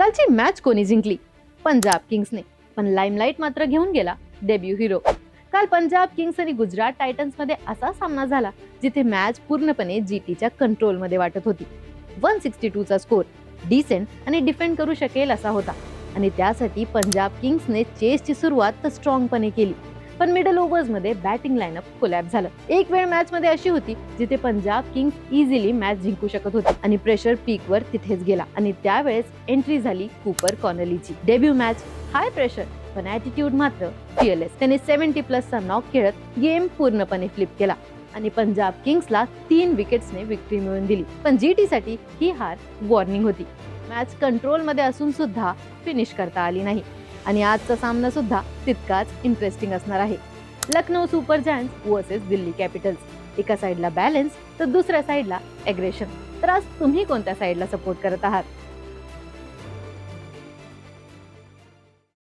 कालची मॅच कोणी जिंकली? पंजाब किंग्सने. पण लाईमलाईट मात्र घेऊन गेला डेब्यू हिरो. काल पंजाब किंग्स आणि गुजरात टायटन्स मध्ये असा सामना झाला जिथे मॅच पूर्णपणे जीटीच्या कंट्रोलमध्ये वाटत होती. 162 चा स्कोर डिसेंट आणि डिफेंड करू शकेल असा होता आणि त्यासाठी पंजाब किंग्सने चेसची सुरुवात तर स्ट्रॉंगपणे केली. पण मिडल ओव्हर्स मध्ये बॅटिंग लाईनअप कोलॅप्स झालं. एक वेळ मॅच मध्ये अशी होती जिथे पंजाब किंग्स इझिली मॅच जिंकू शकत होते आणि प्रेशर पीक वर तिथेच गेला आणि त्यावेळेस एंट्री झाली कूपर कॉर्नलीची. डेब्यू मॅच, हाय प्रेशर पण ॲटिट्यूड मात्र फिअरलेस. त्याने 70+ चा नॉक खेळत गेम पूर्णपणे फ्लिप केला आणि पंजाब किंग्सला 3 विकेट्सने विक्ट्री मिळवून दिली. पण जीटी साठी ही हार वॉर्निंग होती. मॅच कंट्रोल मध्ये असून सुद्धा फिनिश करता आली नाही आणि आजचा सामना सुद्धा तितकाच इंटरेस्टिंग असणार आहे. Lucknow super giants versus Delhi Capitals. एका साइडला बॅलन्स तर दुसऱ्या साइडला एग्रेशन. तर आज तुम्ही कोणत्या साइडला सपोर्ट करत आहात?